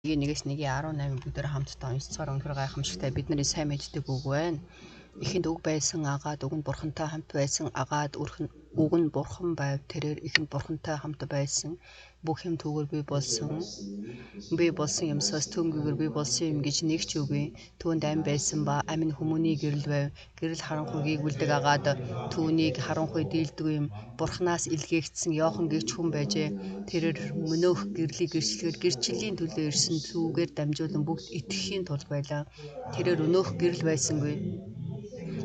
Нэгээс нэгийн 18 бүгдээр хамтдаа уншицгаар өнөхөр гайхамшигтай бидний сайн мэддэг үг байна. Эхэнд үг байсан агаад үг нь бурхантай хамт байсан агаад үг нь бурхан байв тэрээр эхэнд бурхантай хамт байсан бүх юм түүгээр би болсон юмсаас түүнгээр би болсон юм гэж нэг ч үгүй. Түүнд ам байсан ба ам нь хүмүүний гэрэл байв. Гэрэл харанхуй гүйгүүлдэг агаад түүнийг харанхуй дийлдэг юм. Бурханаас илгээгдсэн Иохан гэгч хүн байжээ. Тэрээр мөнөөх гэрлийг гэрчлэхээр гэрчлэлийн төлөө ирсэн түүгээр дамжуулан бүгд итгэхийн тулд байлаа. Тэрээр өнөөх гэрэл байсангүй.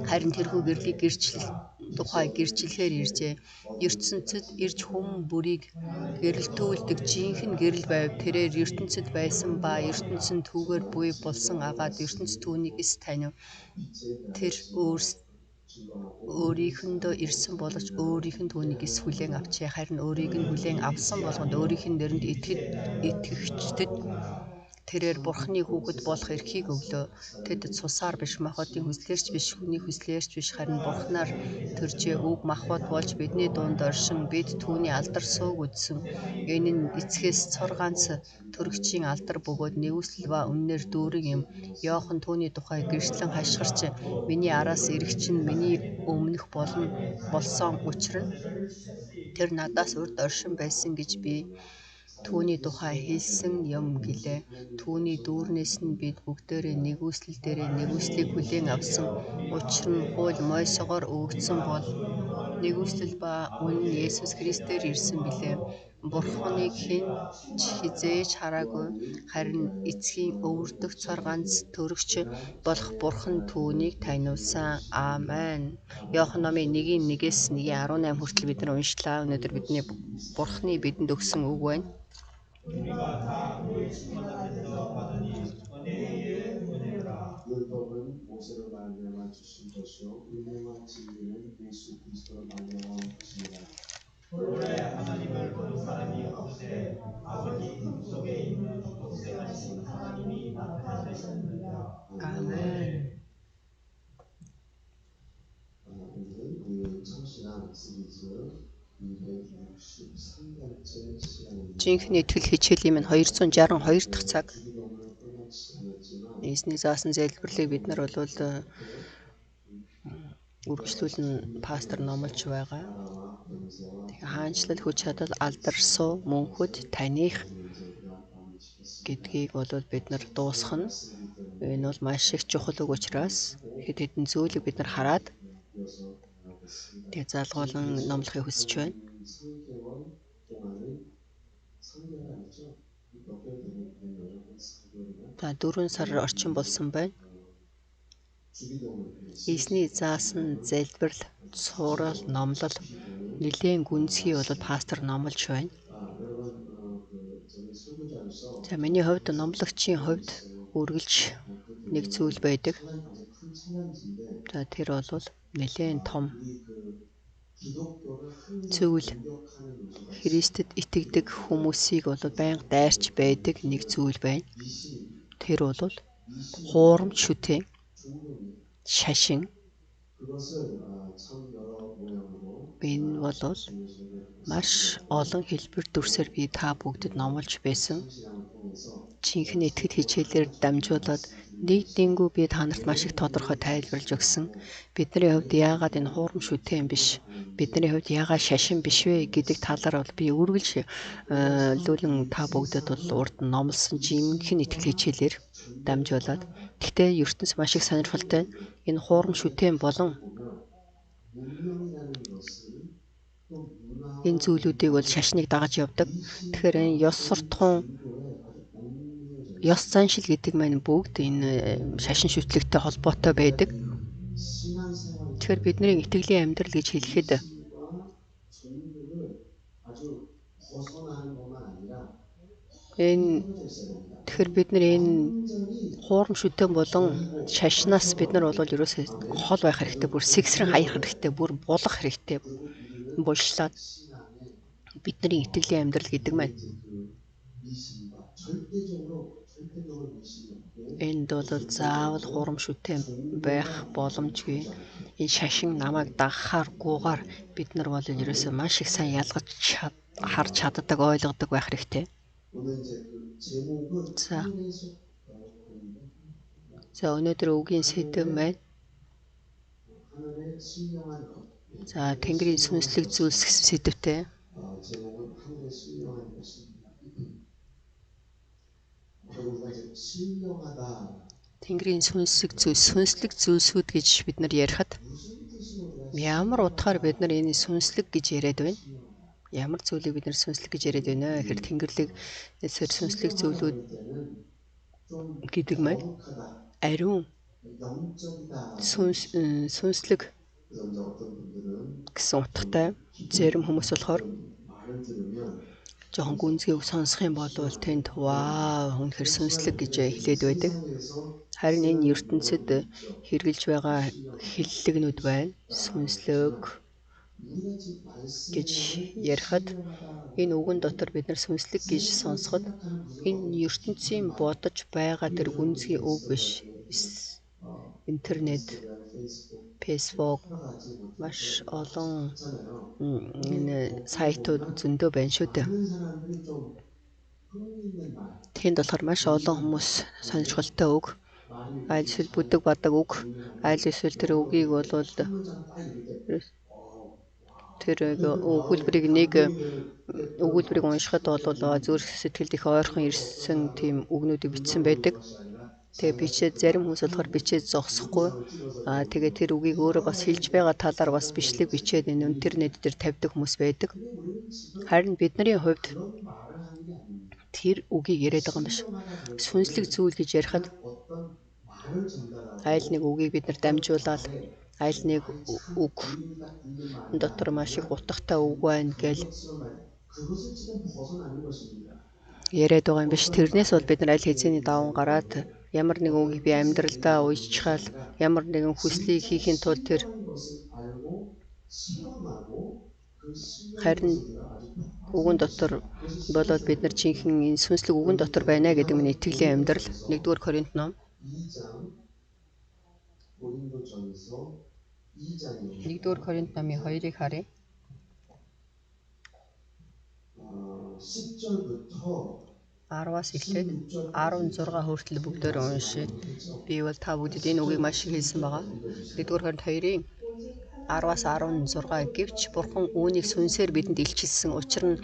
Харин тэрхүү гэрлийг тухай гэрчлэхээр иржээ. ертөнцид ирж хүм бүрийг гэрэлтүүлдэг жинхэнэ гэрэл байв. Тэрээр ертөнцид байсан ба ертөнцийн түүгээр буй болсон агаад ертөнц түүнийг эс танив. Тэр өөрийнхэндөө ирсэн боловч өөрийнх нь түүнийг эс хүлээн авчээ. Харин өөрийг нь хүлээн авсан болгонд өөрийнх нь нэрнд итгэгчдэд тэрээр бурхны хүүхэд болох эрхийг өглөө. Тэд цусаар биш, махбодын хүслээрч биш, хүний хүслээрч биш, харин бурхнаар төржээ. Үг махбод болж бидний дунд оршин бид түүний алдар сууг үзсэн. Энэ нь эцгээс цор ганц төрөгчийн алдар бөгөөд нэгүсэл ба үннээр дүүрэн юм. Иохан түүний тухай гэрчлэн хашгирч миний араас ирэх чинь миний өмнөх болсон учир нь тэр надаас урд оршин байсан гэж би түүний тухай хэлсэн юм гэлээ. Түүний дүүрнээс нь бид бүгдээрээ нэгүслийг хүлээн авсан. Учир нь хууль Мойсегоор өгөгдсөн бол нэгүслэл ба үнэн нь Есүс Христээр ирсэн билээ. Бурханыг хэн ч хизээж хараагүй. Харин эцгийн өвөрдөх цор ганц төрөгч болох бурхан түүнийг таниулсан. Аамен. Иохан номын 1:1-18 хүртэл бид нар уншлаа. Өнөөдөр бидний бурханы бидэнд өгсөн үг байна. 우리가 다 그의 충만한 대접받으니 은혜에 은혜라. 율법은 모세로 말미암아 주신 것이요 은혜와 진리는 예수 그리스도로 말미암아 온 것입니다. 본래 하나님을 본 사람이 없으되 아버지 품속에 있는 독생하신 하나님이 나타나셨느니라. 아멘. 오늘은 우리 청신앙 시리즈 263번째 시간입니다. Жинхэнэ итгэл хичээлийн минь 262 дахь цаг. Эзний заасан залбирлыг бид нар бол үргэлжлүүлэн пастор номлож байгаа. Тэгээ хаанчлал хүч чадал алдар суу мөнхөд таних гэдгийг бол бид нар дуусгана. Энэ бол маш их чухал үг учраас хэд хэдэн зүйлийг бид нар хараад тэгээ залгуулan номлохыг хүсэж байна. За 4 сар орчин болсон байна. Эзний заасан залбирал, цуурал, номлол нэлээд гүнзгий бол пастор номлож байна. За миний хувьд номлогчийн хувьд үргэлж нэг зүйл байдаг. За тэр бол нэлээд том зүйл. Христэд итгэдэг хүмүүсийг бол байнга дайрч байдаг нэг зүйл байна. Тэр бол хуурамч шүтэн, шашин. Энэ бол маш олон хэлбэр төрсөөр би та бүгдэд номлож байсан. Жинхэнэ итгэл хичээлээр дамжуулаад нэгдэнгүй би та нарт маш их тодорхой тайлбарлаж өгсөн. Бидний хувьд яагаад энэ хуурам шүтэн биш, бидний хувьд яагаад шашин биш вэ гэдэг талаар бол би үргэлж лүүлэн та бүгдэд бол урд нь номлосон жинхэнэ итгэл хичээлээр дамжуулаад. Гэхдээ ертөнц маш их сонирхолтой. Энэ хуурам шүтэн болон энэ зүйлүүдийг бол шашныг дагаж явдаг. Тэгэхээр энэ ёс суртахуун, ёс заншил гэдэг маань бүгд энэ шашин шүтлэгтэй холбоотой байдаг. Тэгэхээр бидний итгэлийн амьдрал гэж хэлэхэд тэгэхээр бид нар энэ хуурам шүтэн болон шашнаас бид нар бол ерөөсөө хол байх хэрэгтэй, бүр сэгсрэн хаях хэрэгтэй, бүр булах хэрэгтэй. Булшлаад бидний итгэлийн амьдрал гэдэг маань энд бол заавал хуурам шүтэн байх боломжгүй. Энэ шашин намайг дагахаар гуугаар бид нар бол ерөөсөө маш их сайн ялгаж харж чаддаг, ойлгодог байх хэрэгтэй. 오늘 이제 그 제목은 За. 하늘의 속 За өнөөдөр үгийн сэдэв маань 하늘의 신령한 것. за Тэнгэрийн сүнслэг зүйлс гэсэн сэдэвтэй. 제목은 하늘의 신령한 것입니다. 우리가 이제 신령하다. Тэнгэрийн сүнслэг зүйлсүүд гэж бид нар ярихад ямар утгаар бид нар энэ сүнслэг гэж яриад байна? Ямар зүйлийг бид нар сүнслэг гэж яриад байна вэ? Тэгэхээр Тэнгэрлэг сүнслэг зүйлүүд гэдэг маань ариун сүнслэг гэсэн утгатай. Зарим хүмүүс болохоор жоохон гүнзгийг сонсох юм бол тэнд вау үнэхээр сүнслэг гэж хэлээд байдаг. Харин энэ ертөнцид хэрэгжилж байгаа хиллэгнүүд байна. Сүнслэг гэж ярихад энэ үгэн дотор бид нар сүнслэг гэж сонсоход энэ ертөнцийн бодож байгаа тэр гүнзгий үг биш. Интернет, Facebook маш олон энэ сайтууд зөндөө байна шүү дээ. Тэнд болохоор маш олон хүмүүс сонирхолтой үг, аль эсвэл бүдэг бадаг үг, аль эсвэл тэр үгийг бол тэр өгүүлбэрийг уншихад бол зүрх сэтгэлд их ойрхон ирсэн тийм үгнүүдийг бичсэн байдаг. Тэгээ бичээд зарим хүмүүс болохоор бичээд зогсохгүй. Тэгээ тэр үгийг өөрөө бас хэлж байгаа талаар бас бичлэг бичээд энэ интернет дээр тавьдаг хүмүүс байдаг. Харин бидний хувьд тэр үгийг яриад байгаа юм биш. Сүнслэг зүйл гэж ярихад аль нэг үгийг бид нар дамжуулаад аль нэг үг дотор маш их утгатай үг байна гэж яриад байгаа юм биш. Тэрнээс бол бид нар аль хэзээний даван гараад ямар нэг үгийг би амьдралдаа уйчхаал ямар нэгэн хүслийг хийхин тулд тэр харин үгэн дотор болоод бид нар жинхэнэ энэ сүнслэг үгэн дотор байна гэдэг миний итгэлийн амьдрал 1-р Коринт ном 1-р Коринт номын 2-ыг харъя. 10-аас эхлээд 16 хүртэл бүгдээр уншия. Би бол та бүгдэд энэ үгийг маш их хэлсэн байгаа. 1-р Коринт 2-ын 10-аас 16 гэвч Бурхан үүнийг сүнсээр бидэнд илчилсэн. Учир нь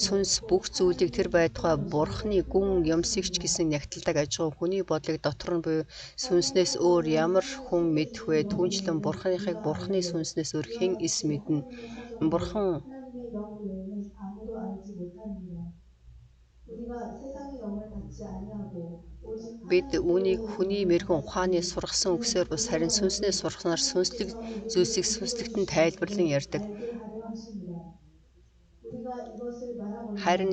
сүнс бүх зүйлийг тэр байтугай Бурханы гүн юмсэгч гэсэн нягталдаг ажгүй хүний бодлыг дотор нь буюу сүнснээс өөр ямар хүн мэдэх вэ? Түүнчлэн Бурханыхыг Бурханы сүнснээс өөр хэн эс мэднэ? Бурхан бид үүнийг хүний мэрэгэн ухааны сургасан үгсээр бус харин сүнснээс сургаснаар сүнслэг зүйлсийг сүнслэгтэн тайлбарлан ярьдаг. Харин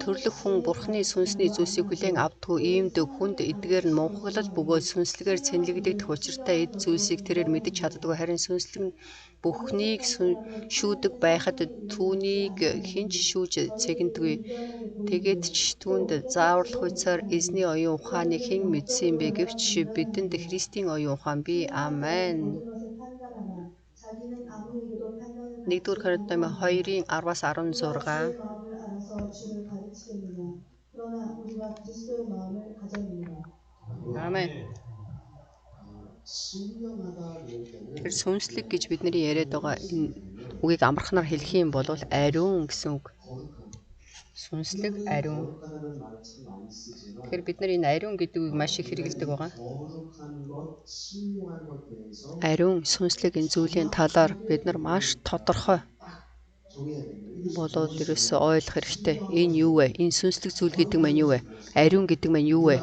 төрлөх хүн Бурханы сүнсний зүйлсийг хүлээн авдаггүй иймдэг хүнд эдгээр нь мунхаглал бөгөөд сүнслэгээр цэнлэгдэх учиртай эд зүйлсийг тэрээр мэдэж чаддаггүй. Харин сүнслэг нь бүхнийг шүүдэг байхад түүнийг хинч шүүж цэгнэдэггүй. Тэгээд ч түүнд зааварлах үцээр эзний оюун ухааныг хэн мэдсэн бэ гэвч бидэнд Христийн оюун ухаан бий. Амен. 1-р Коринт номын 2-ын 10-аас 16. Амен. Тэр сүнслэг гэж бидний яриад байгаа энэ үгийг амархнаар хэлэх юм бол ариун гэсэн үг. Сүнслэг ариун. Тэгэхээр бид нар энэ ариун гэдэг үгийг маш их хэрэглэдэг байгаа. Ариун сүнслэг энэ зүйлийн талаар бид нар маш тодорхой болоод ерөөсөө ойлгох хэрэгтэй. Энэ юу вэ? Энэ сүнслэг зүйл гэдэг маань юу вэ? Ариун гэдэг маань юу вэ?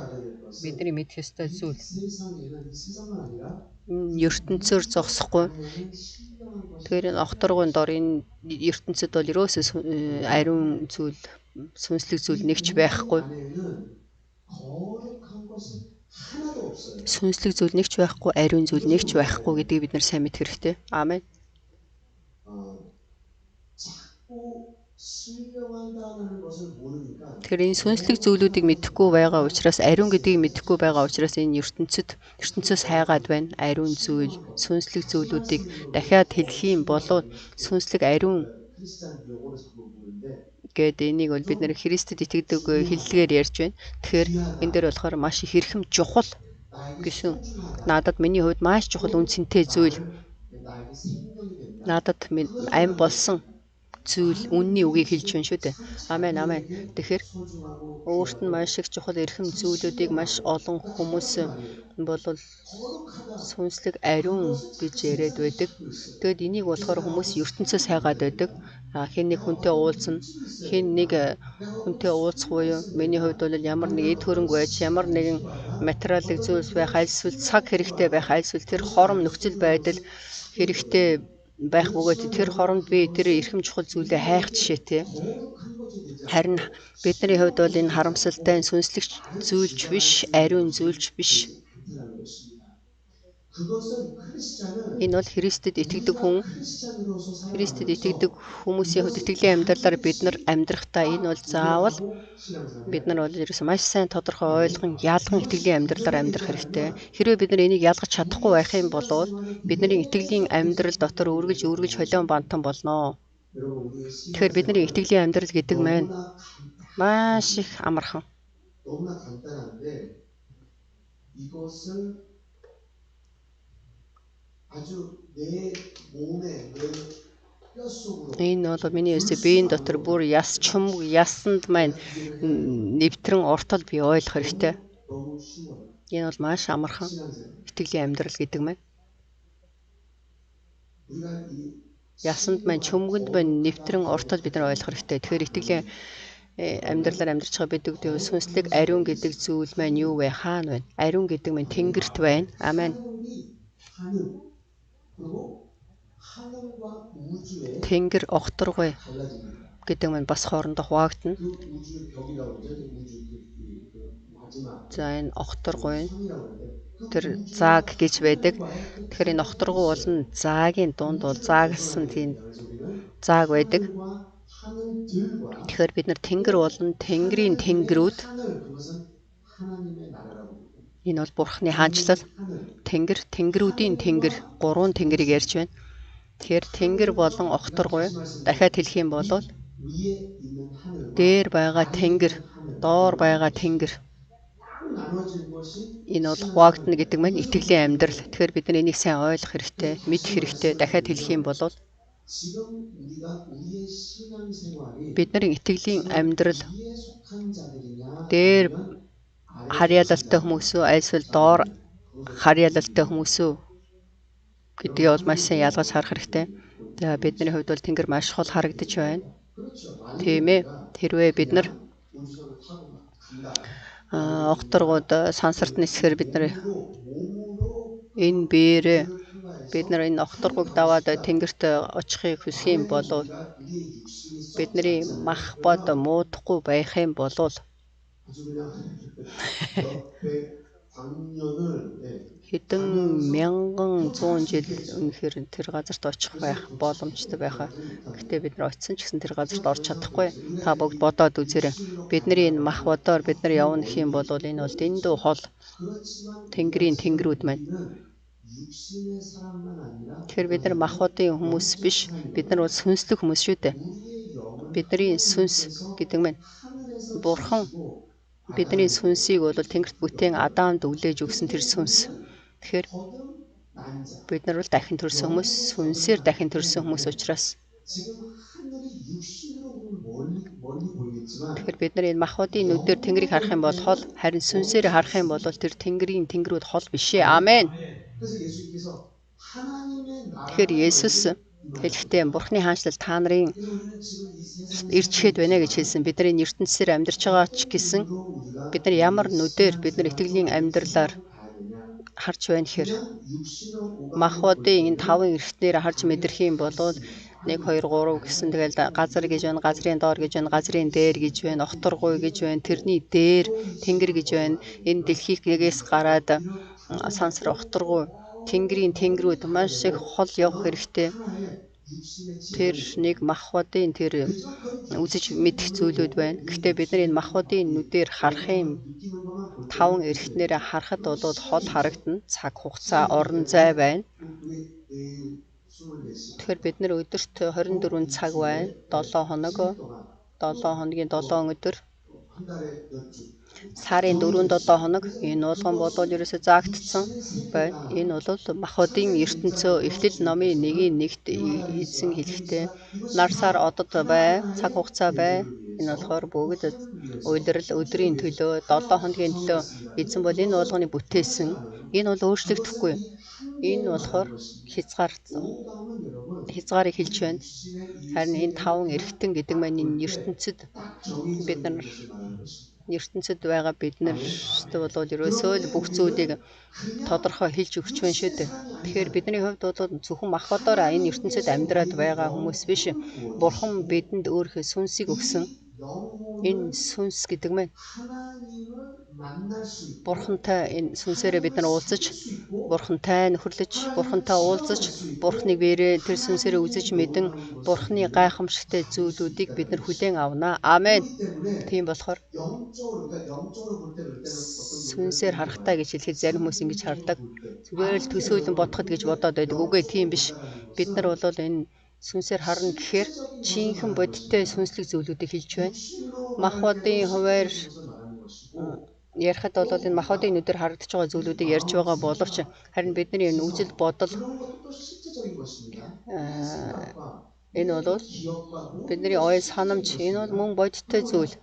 Бидний мэдэх ёстой зүйл. Энэ ертөнцөөр зогсохгүй. Тэгэхээр энэ огторгын дор энэ ертөнцид бол ерөөсөө ариун зүйл, сүнслэг зүйл нэгч байхгүй. Сүнслэг зүйл нэгч байхгүй, ариун зүйл нэгч байхгүй гэдгийг бид нар сайн мэдэх хэрэгтэй. Амен. Тэгэхээр энэ сүнслэг зүйлүүдийг мэдэхгүй байгаа учраас ариун гэдгийг мэдэхгүй байгаа учраас энэ ертөнцөөс хайгаад байна. Ариун зүйл, сүнслэг зүйлүүдийг дахиад хэлэх юм болоод сүнслэг ариун гэдэг энийг бол бид нэр Христэд итгэдэг хэллэгээр ярьж байна. Тэгэхээр энэ дээр болохоор маш их хэрхэм чухал гэсэн надад миний хувьд маш чухал үнцэнтэй зүйл. Надад амь болсон зүйл үнний үгийг хэлж байна шүү дээ. Амен амен. Тэгэхээр өөрт нь маш их чухал эрхэм зүйлүүдийг маш олон хүмүүс бол сүнслэг ариун гэж яриад байдаг. Тэгэд энийг болохоор хүмүүс ертөнцөөс хайгаад байдаг. Хэн нэг хүнтэй уулзна, хэн нэг хүнтэй уулзах буюу миний хувьд бол ямар нэг эд хөрөнгө байж, ямар нэгэн материалын зүйлс байх, аль эсвэл цаг хэрэгтэй байх, аль эсвэл тэр хором нөхцөл байдал хэрэгтэй байх бөгөөд тэр хоронд би тэр эрхэм чухал зүйлээ хайх жишээтэй. Харин бидний хувьд бол энэ харамсалтай сүнслэг зүйлч биш, ариун зүйлч биш. Энэ бол Христэд итгэдэг хүн, Христэд итгэдэг хүмүүсийн хувьд итгэлийн амьдралаар бид нар амьдрахдаа энэ бол заавал бид нар бол ерөөсөө маш сайн тодорхой ойлгон ялган итгэлийн амьдралаар амьдрах хэрэгтэй. Хэрвээ бид нар энийг ялгаж чадахгүй байх юм бол бидний итгэлийн амьдрал дотор үргэлж холион бантан болно. Тэгэхээр бидний итгэлийн амьдрал гэдэг маань маш их амархан. Энэ бол миний биеийн дотор бүр ясанд маань нэвтрэн ортол би ойлгох хэрэгтэй. Энэ бол маш амархан итгэлийн амьдрал гэдэг маань. Ясанд маань чөмгөнд маань нэвтрэн ортол бид нар ойлгох хэрэгтэй. Тэгэхээр итгэлийн амьдралаар амьдарч байгаа бид сүнслэг ариун гэдэг зүйл маань юу вэ? Хаана байна? Ариун гэдэг маань Тэнгэрт байна. Амен. Тэнгэр огторгой гэдэг маань бас хоорондоо хуваагдана. За энэ огторгой тэр зааг гэж байдаг. Тэгэхээр энэ огторгой болон заагийн дунд бол заагсан тийм зааг байдаг. Тэгэхээр бид нар тэнгэр болон тэнгэрийн тэнгэрүүд энэ бол Бурхны хаанчлал. Тэнгэр, тэнгэрүүдийн тэнгэр, 3 тэнгэрийг ярьж байна. Тэгэхээр тэнгэр болон огторгой дахиад хэлэх юм бол дээр байгаа тэнгэр, доор байгаа тэнгэр. Энэ бол хуваагдана гэдэг маань итгэлийн амьдрал. Тэгэхээр бид нар энийг сайн ойлгох хэрэгтэй, мэдэх хэрэгтэй. Дахиад хэлэх юм бол бидний итгэлийн амьдрал дээр харьяалалтай хүмүүс үү, эсвэл доор харьяалалтай хүмүүс үү гэдгийг бол маш сайн ялгаж харах хэрэгтэй. За бидний хувьд бол тэнгэр маш хол харагдаж байна. Тийм ээ. Хэрвээ бид нар огторгууд сансарт нисэхээр бид нар энэ биеэрээ бид нар энэ огторгуйг даваад тэнгэрт очихыг хүсэх юм бол бидний мах бод муудахгүй байх юм бол хэдэн мянган 100 жил үнэхээр тэр газарт очих байх боломжтой байхаа. Гэхдээ бид нар очисон ч гэсэн тэр газарт орж чадахгүй. Та бүгд бодоод үзээрэй. Бидний энэ мах бодоор бид нар явна гэх юм бол энэ бол дэндүү хол тэнгэрийн тэнгэрүүд маань. Тэгэхээр бид нар махбодын хүмүүс биш. Бид нар бол сүнслэг хүмүүс шүү дээ. Бидний сүнс гэдэг маань Бурхан бидний сүнсийг бол тэнгэрт бүтээн Адамд өглөөж өгсөн тэр сүнс. Тэгэхээр бид нар бол дахин төрсөн хүмүүс, сүнсээр дахин төрсөн хүмүүс учраас тэгэхээр бид нар энэ махбодын нүдээр тэнгэрийг харах юм бол хол, харин сүнсээр харах юм бол тэр тэнгэрийн тэнгэрүүд хол биш ээ. Амен. Тэгэхээр Есүс хэлэхдээ Бурхны хаанчлал та нарын ирчээд байна гэж хэлсэн. Бид нар энэ ертөнцөөр амьдарч байгаа ч гэсэн бид нар ямар нүдээр бид нар итгэлийн амьдралаар харж байна гэхээр махбодын энэ 5 эрхтнээр харж мэдрэх юм бол 1 2 3 гэсэн тэгэл газар гэж байна, газрын доор гэж байна, газрын дээр гэж байна, огторгуй гэж байна, тэрний дээр тэнгэр гэж байна. Энэ дэлхийг нэгээс гараад сансар огторгуй тэнгэрийн тэнгэрүүд маш их хол явах хэрэгтэй. Тэр нэг махбодын тэр үзэж мэдэх зүйлүүд байна. Гэхдээ бид нар энэ махбодын нүдээр харах юм 5 эрхтнээр харахад бол хол харагдана. Цаг хугацаа, орон зай байна. Тэгэхээр бид нар өдөрт 24 цаг байна. 7 хоног 7 хоногийн 7 өдөр, 한 달에 몇 주. сарын 4-7 хоног энэ уулган бодвол ерөөсө заагдсан байна. Энэ бол махбодын ертөнцөө эхлэл номын 1-1-т эзэн хэлэхдээ нар сар одод бай, цаг хугацаа бай. Энэ болохоор бүгд удирал өдрийн төлөө 7 хоногийн төлөө эзэн бол энэ уулганы бүтээсэн. Энэ бол өөрчлөгдөхгүй. Энэ болохоор хязгаарыг хэлж байна. Харин энэ 5 эргэтэн гэдэг маань энэ ертөнцид байгаа биднэрт бол ерөөсөө л бүх зүйлийг тодорхой хэлж өгч байна шүү дээ. Тэгэхээр бидний хувьд бол зөвхөн махбодоор энэ ертөнцид амьдраад байгаа хүмүүс биш. Бурхан бидэнд өөрийнхөө сүнсийг өгсөн. Энэ сүнс гэдэг маань Бурхантай энэ сүнсээрээ бид нар уулзаж, Бурхантай нөхөрлөж, Бурхантай уулзаж, Бурханыг биерээ тэр сүнсээрээ үзэж мэдэн, Бурханы гайхамшигтай зүйлүүдийг бид нар хүлээн авна. Амен. Тийм болохоор сүнсээр харахтаа гэж хэлэхэд зарим хүмүүс ингэж хардаг. Зүгээр л төсөөлөн бодоход гэж бодоод байдаг. Үгүй тийм биш. Бид нар бол энэ сүнсээр харна гэхээр жинхэнэ бодиттой сүнслэг зүйлүүдийг хэлж байна. Махбодын хуваар ярихад бол энэ махбодын нүдээр харагдаж байгаа зүйлүүдийг ярьж байгаа боловч харин бидний энэ үзэл бодол энэ бол бидний ой санамж энэ бол мөн бодиттой зүйл.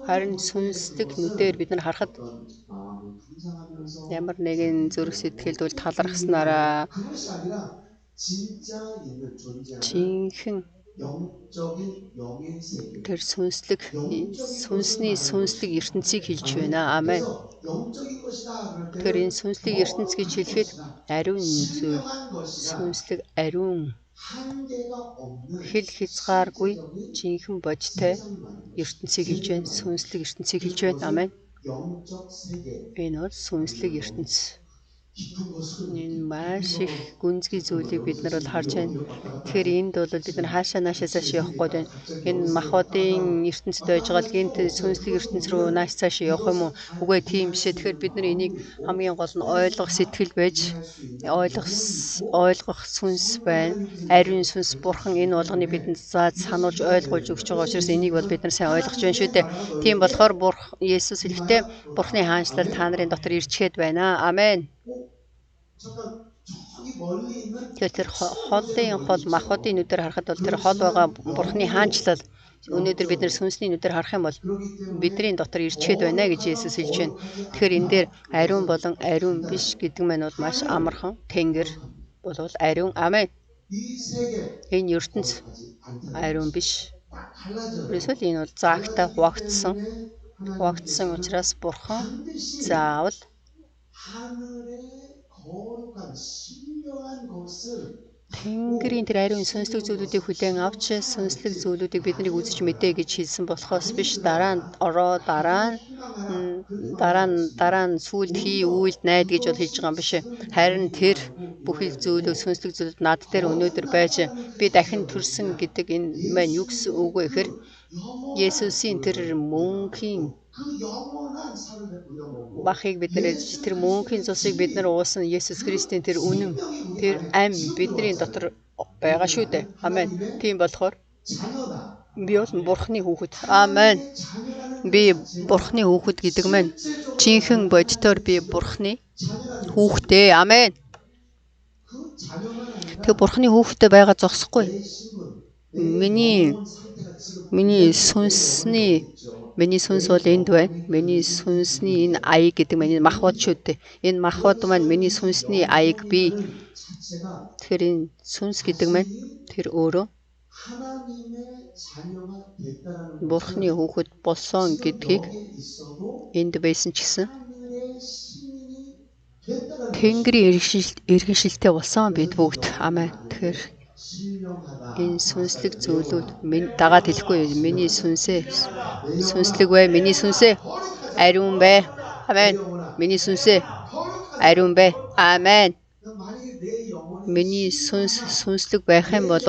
Харин сүнслэг нүдээр бид нар харахад ямар нэгэн зүрх сэтгэлд бол талархснараа жинхэнэ тэр сүнсний сүнслэг ертөнцийг хэлж байна. Амен. Тэр энэ сүнслэг ертөнц гэж хэлэхэд ариун зүйл, сүнслэг ариун хэл хязгааргүй жинхэнэ бодиттой ертөнцийг хэлж байна. Сүнслэг ертөнцийг хэлж байна. Амен. Энэ бол сүнслэг ертөнц. Энэ маш их гүнзгий зүйлийг бид нар бол харж байна. Тэгэхээр энд бол бид нар хаашаа наашаасаа явахгүй байна. Энэ махбодын ертөнцид байж байгаа л гинт сүнслэг ертөнц рүү нааш цаашаа явах юм уу? Үгүй тийм биш. Тэгэхээр бид нар энийг хамгийн гол нь ойлгох сэтгэл байж ойлгох сүнс байна. Ариун сүнс Бурхан энэ болгоны бидэнд зааж сануулж ойлгуулж өгч байгаа учраас энийг бол бид нар сайн ойлгож байна шүү дээ. Тийм болохоор Есүс хэлэхдээ Бурханы хаанчлал та нарын дотор ирчгээд байна. Амен. Тэр холын хол махбодын нүдээр харахад бол тэр хол байгаа Бурханы хаанчлал өнөөдөр бид нар сүнсний нүдээр харах юм бол бидний дотор ирчээд байна гэж Есүс хэлж байна. Тэгэхээр энэ дээр ариун болон ариун биш гэдэг маань бол маш амархан. Тэнгэр бол ариун. Амен. Энэ ертөнц ариун биш. Эсвэл энэ бол заагтаа хуваагдсан учраас Бурхан заавал Тэнгэрийн тэр ариун сүнслэг зүйлүүдийг хүлээн авч сүнслэг зүйлүүдийг биднийг үзэж мэдээ гэж хэлсэн болохоос биш дараа нь сүлд хий үйлд найд гэж бол хэлж байгаа юм биш. Харин тэр бүхэл зүйлүүд сүнслэг зүйлүүд над дээр өнөөдөр байж би дахин төрсөн гэдэг энэ маань юу гэсэн үг вэ гэхээр Есүсийн тэр мөнхийн бахыг бид нар тэр мөнхийн цусыг бид нар уусан Есүс Христийн тэр үнэн тэр ам бидний дотор байгаа шүү дээ. Амен. Тийм болохоор би бол Бурханы хүүхэд. Амен. Би Бурханы хүүхэд гэдэг маань жинхэнэ бодитоор би Бурханы хүүхдээ. Амен. Тэг Бурханы хүүхэдтэй байгаа зогсохгүй. Миний сүнс бол энд байна. Миний сүнсний энэ аяг гэдэг маань энэ махбод шүү дээ. Энэ махбод маань миний сүнсний аяг би. Тэгэхээр энэ сүнс гэдэг маань тэр өөрөө Бурханы хүүхэд болсон гэдгийг энд байсан ч гэсэн Тэнгэрийн иргэншилтэй болсон бид бүгд. Амен. Тэгэхээр энэ сүнслэг зүйлүүд дагаад хэлэхгүй. Миний сүнслэг бай. Миний сүнсээ ариун бай. Амен. Миний сүнсээ ариун бай. Амен. Миний сүнслэг байх юм бол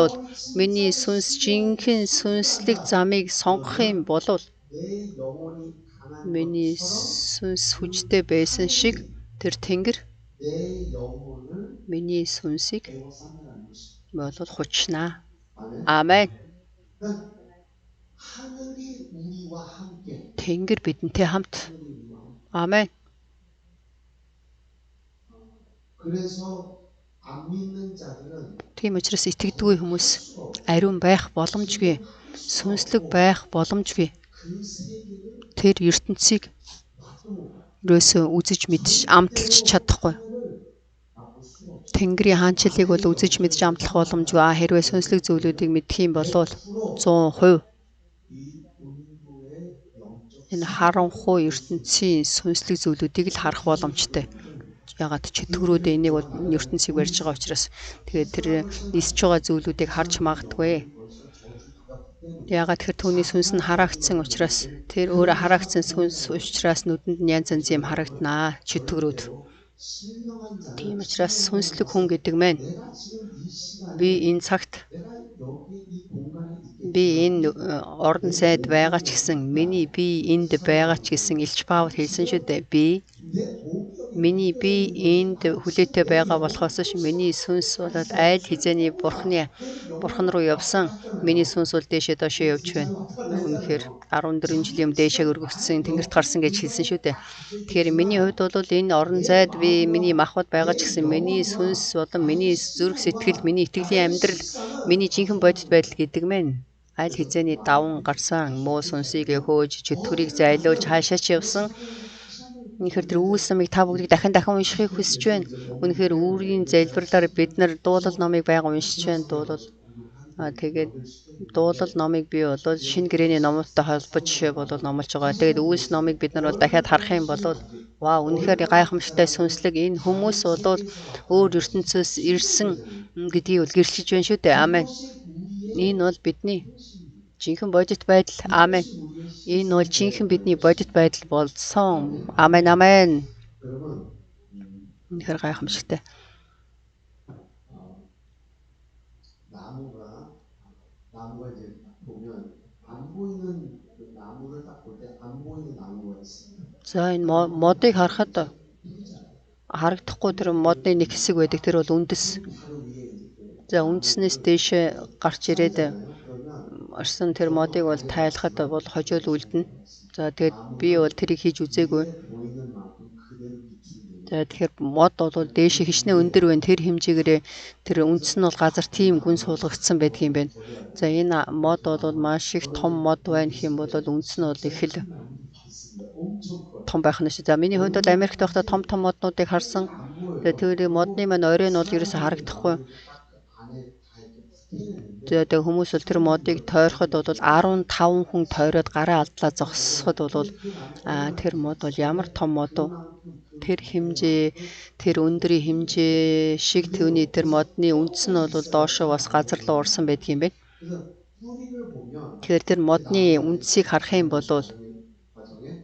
миний сүнс жинхэнэ сүнслэг замыг сонгох юм бол миний сүнс хүчтэй байсан шиг тэр Тэнгэр миний сүнсийг бол хучнаа. Амен. 하늘이 우리와 함께. Тэнгэр бидэнтэй хамт. 하늘이 우리와 함께. Амен. 그래서 안 믿는 자들은 Тийм учраас итгэдэггүй хүмүүс ариун байх боломжгүй. Сүнслэг байх боломжгүй. 그 세계를 Тэр ертөнцийг 맛도 못 봐요. өрөөсөө үзэж мэдж амталж чадахгүй. 맛볼 수가 없어요. Тэнгэрийн хаанчлалыг бол үзэж мэдж амтлах боломжгүй. Хэрвээ сүнслэг зүйлүүдийг мэдэх юм бол 100% 이 본부의 영적 энэ харанхуй ертөнцийн сүнслэг зүйлүүдийг л харах боломжтой. Ягаад ч төгрөөдөө энийг бол ертөнцийг барьж байгаа учраас тэгээд тэр нисэж байгаа зүйлүүдийг харж магадгүй. Ягаад тэр түүний сүнс нь хараагдсан учраас тэр өөрөө хараагдсан сүнс учраас нүдэнд нь янз янз юм харагданаа чөтгөрөөд. 신령한 자. Тийм учраас сүнслэг хүн гэдэг маань 내가 지금 이 시간에 би энэ цагт 내가 여기 이 공간에 있게 би энэ орон сайд байгаа ч гэсэн миний би энд байгаа ч гэсэн Илч Паул хэлсэн шүү дээ. Би 내 복이 миний би энд хүлээтэй байгаа болохоос ш миний сүнс бол айл хизээний бурхан руу явсан. Миний сүнс бол дээшээ доошоо явж байна. Үнэхээр 14 жилийн дээшээ өргөгдсөн тэнгэрт гарсан гэж хэлсэн шүү дээ. Тэгэхээр миний хувьд бол энэ орон зайд би миний махбод байгаа ч гэсэн миний сүнс болон миний зүрх сэтгэл, миний итгэлийн амьдрал, миний жинхэнэ бодит байдал гэдэг мэн аль хизээний даван гарсан муу сүнсийг хөөж чөтгөрийг зайлуулж хаашаа ч явсан. Үнэхээр тэр үйлс номыг та бүгдийг дахин уншихыг хүсэж байна. Үнэхээр үүрийн залбирлаар бид нар дуулал номыг байнга уншиж байна. Тэгээд дуулал номыг би бол шинэ гэрээний номтой холбож номлож байгаа. Тэгээд үйлс номыг бид нар бол дахиад харах юм бол вау үнэхээр гайхамшигтай сүнслэг энэ хүмүүс бол өөр ертөнцөөс ирсэн гэдгийг бол гэрчилж байна шүү дээ. Амен. Энэ бол бидний жинхэнэ бодит байдал. Амен. Энэ бол жинхэнэ бидний бодит байдал болсон. Амен. Амен. 여러분 үнэхээр гайхамшигтай. 나무가 이제 보면 안 보이는 그 나무를 딱 볼 때 안 보이는 나무가 있습니다. За энэ модыг харахад харагдахгүй тэр модны нэг хэсэг байдаг. Тэр бол үндэс. 바로 위에 이제 그 За үндэснээс дээшээ гарч ирээд 그러면 орсон тэр модыг бол тайлахад бол хожоол үлдэнэ. За тэгээд би бол тэрийг хийж үзээгүй. 보이는 만큼 그대로 비추는 За тэгэхээр мод бол дээшээ хичнээн өндөр байна. Тэр хэмжээгээр тэр үндэс нь бол газар тийм гүн суулгагдсан байдаг юм байна. За энэ мод бол маш их том мод байна гэх юм бол үндэс нь бол их л том байх нь шүү. За миний хувьд бол Америкт байхдаа том моднуудыг харсан. Тэр модны маань орой нь бол ерөөсө харагдахгүй. 안에 다 이렇게 Тэгээд хүмүүс бол тэр модыг тойроход бол 15 хүн тойроод гараа алдлаа зогсоход бол тэр мод бол ямар том мод вэ? Тэр хэмжээ, тэр өндрийн хэмжээ шиг түүний тэр модны үндэс нь бол доошоо бас газар руу орсон байдаг юм байна. 그래서 뿌리를 보면 Тэгэхээр тэр модны үндэсийг харах юм бол 과정에